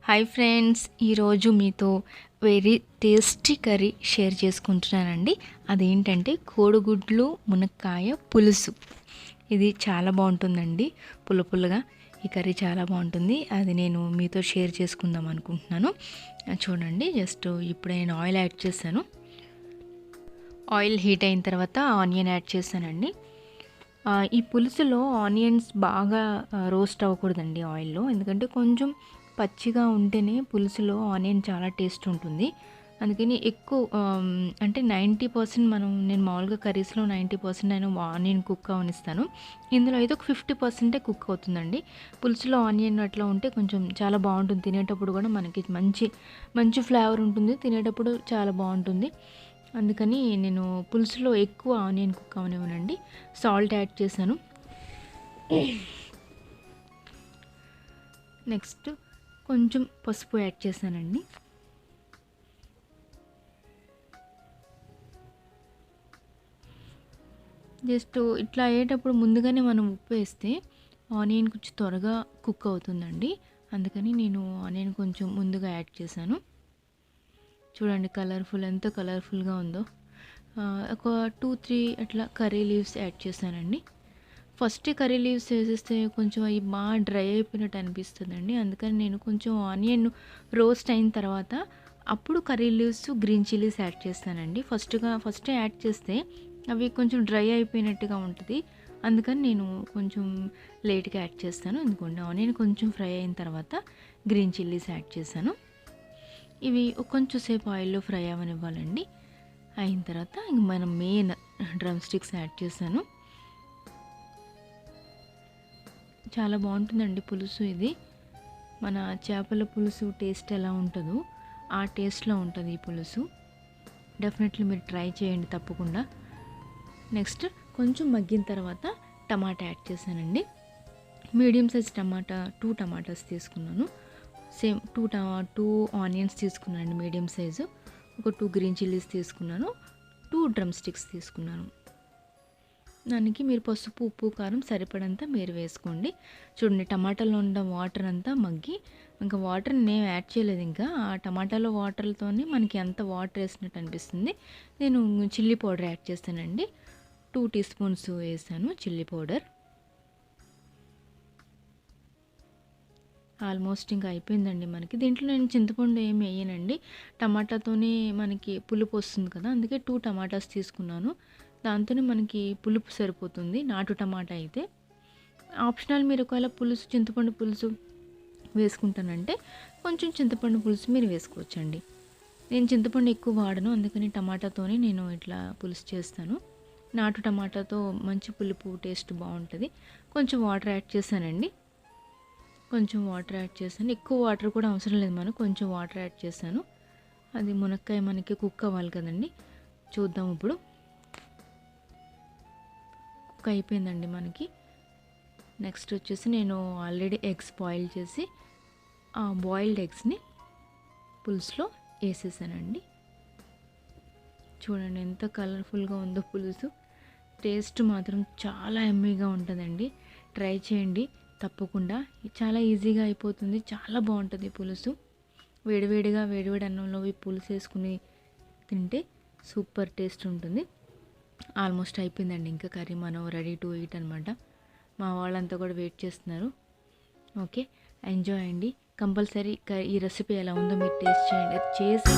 Hi friends, ఈరోజు మీతో very tasty curry share చేసుకుంటున్నానండి. అదేంటంటే కోడిగుడ్లు మునక్కాయ పులుసు. ఇది చాలా బాగుంటుందండి, పుల్లగా. ఈ కర్రీ చాలా బాగుంటుంది. అది నేను మీతో షేర్ చేసుకుందాం అనుకుంటున్నాను. చూడండి, జస్ట్ ఇప్పుడు నేను ఆయిల్ యాడ్ చేశాను. ఆయిల్ హీట్ అయిన తర్వాత ఆనియన్ యాడ్ చేశానండి. ఈ పులుసులో ఆనియన్స్ బాగా రోస్ట్ అవ్వకూడదండి ఆయిల్లో, ఎందుకంటే కొంచెం పచ్చిగా ఉంటేనే పులుసులో ఆనియన్ చాలా టేస్ట్ ఉంటుంది. అందుకని ఎక్కువ అంటే 90% నేను మామూలుగా కర్రీస్లో 90% నేను ఆనియన్ కుక్ అవనిస్తాను. ఇందులో అయితే ఒక 50% కుక్ అవుతుందండి. పులుసులో ఆనియన్ అట్లా ఉంటే కొంచెం చాలా బాగుంటుంది. తినేటప్పుడు కూడా మనకి మంచి ఫ్లేవర్ ఉంటుంది. తినేటప్పుడు చాలా బాగుంటుంది. అందుకని నేను పులుసులో ఎక్కువ ఆనియన్ కుక్ అవనివ్వనండి. సాల్ట్ యాడ్ చేశాను. నెక్స్ట్ కొంచెం పసుపు యాడ్ చేశానండి. జస్ట్ ఇట్లా అయ్యేటప్పుడు ముందుగానే మనం ఉప్పు వేస్తే ఆనియన్ కొంచెం త్వరగా కుక్ అవుతుందండి. అందుకని నేను ఆనియన్ కొంచెం ముందుగా యాడ్ చేశాను. చూడండి, ఎంత కలర్ఫుల్గా ఉందో. ఒక 2-3 అట్లా కర్రీ లీవ్స్ యాడ్ చేశానండి. ఫస్ట్ కర్రీ లీవ్స్ వేసేస్తే కొంచెం అవి బాగా డ్రై అయిపోయినట్టు అనిపిస్తుందండి. అందుకని నేను కొంచెం ఆనియన్ రోస్ట్ అయిన తర్వాత అప్పుడు curry leaves, green chillies add చేస్తానండి. ఫస్ట్ యాడ్ చేస్తే అవి కొంచెం డ్రై అయిపోయినట్టుగా ఉంటుంది. అందుకని నేను కొంచెం లేట్గా యాడ్ చేస్తాను. ఎందుకంటే ఆనియన్ కొంచెం ఫ్రై అయిన తర్వాత గ్రీన్ చిల్లీస్ యాడ్ చేశాను. ఇవి కొంచెం సేపు ఆయిల్లో ఫ్రై అవ్వనివ్వాలండి. అయిన తర్వాత ఇంక మనం మెయిన్ డ్రమ్ స్టిక్స్ యాడ్ చేశాను. చాలా బాగుంటుందండి పులుసు. ఇది మన చేపల పులుసు టేస్ట్ ఎలా ఉంటుందో ఆ టేస్ట్లో ఉంటుంది ఈ పులుసు. డెఫినెట్లీ మీరు ట్రై చేయండి తప్పకుండా. నెక్స్ట్ కొంచెం మగ్గిన తర్వాత టమాటా యాడ్ చేశానండి. మీడియం సైజ్ టమాటా 2 టమాటాస్ తీసుకున్నాను. సేమ్ 2 ఆనియన్స్ తీసుకున్నాను మీడియం సైజు. ఒక 2 గ్రీన్ చిల్లీస్ తీసుకున్నాను. 2 డ్రమ్ స్టిక్స్ తీసుకున్నాను. దానికి మీరు పసుపు, ఉప్పు, కారం సరిపడంతా మీరు వేసుకోండి. చూడండి, టమాటాలో ఉన్న వాటర్ అంతా మగ్గి, ఇంకా వాటర్ నేను యాడ్ చేయలేదు. ఇంకా ఆ టమాటాలో వాటర్లతోనే మనకి అంత వాటర్ వేసినట్టు అనిపిస్తుంది. నేను చిల్లీ పౌడర్ యాడ్ చేస్తానండి. 2 టీ స్పూన్స్ వేసాను చిల్లీ పౌడర్. ఆల్మోస్ట్ ఇంకా అయిపోయిందండి మనకి. దీంట్లో నేను చింతపండు ఏమి వేయనండి. టమాటాతోనే మనకి పులుపు వస్తుంది కదా, అందుకే 2 టమాటాస్ తీసుకున్నాను. దాంతోనే మనకి పులుపు సరిపోతుంది, నాటు టమాటా అయితే. ఆప్షనల్, మీరు ఒకవేళ చింతపండు పులుసు వేసుకుంటానంటే కొంచెం చింతపండు పులుసు మీరు వేసుకోవచ్చండి. నేను చింతపండు ఎక్కువ వాడను, అందుకని టమాటాతోనే నేను ఇట్లా పులుసు చేస్తాను. నాటు టమాటాతో మంచి పులుపు టేస్ట్ బాగుంటుంది. కొంచెం వాటర్ యాడ్ చేశానండి. ఎక్కువ వాటర్ కూడా అవసరం లేదు, మనం కొంచెం వాటర్ యాడ్ చేశాను. అది మునక్కాయ మనకి కుక్ అవ్వాలి కదండి. చూద్దాం ఇప్పుడు. కుక్ అయిపోయిందండి మనకి. నెక్స్ట్ వచ్చేసి నేను ఆల్రెడీ ఎగ్స్ బాయిల్ చేసి ఆ బాయిల్డ్ ఎగ్స్ని పులుసులో వేసేసానండి. చూడండి ఎంత కలర్ఫుల్గా ఉందో పులుసు. టేస్ట్ మాత్రం చాలా ఎమ్మీగా ఉంటుందండి. ట్రై చేయండి తప్పకుండా. చాలా ఈజీగా అయిపోతుంది, చాలా బాగుంటుంది పులుసు. వేడి అన్నంలో పులుసు వేసుకుని తింటే సూపర్ టేస్ట్ ఉంటుంది. ఆల్మోస్ట్ అయిపోయిందండి ఇంకా కర్రీ, మనం రెడీ టు ఈట్ అనమాట. మా వాళ్ళంతా కూడా వెయిట్ చేస్తున్నారు. ఓకే, ఎంజాయ్ అండి. కంపల్సరీ ఈ రెసిపీ ఎలా ఉందో మీరు టేస్ట్ చేయండి. టేస్ట్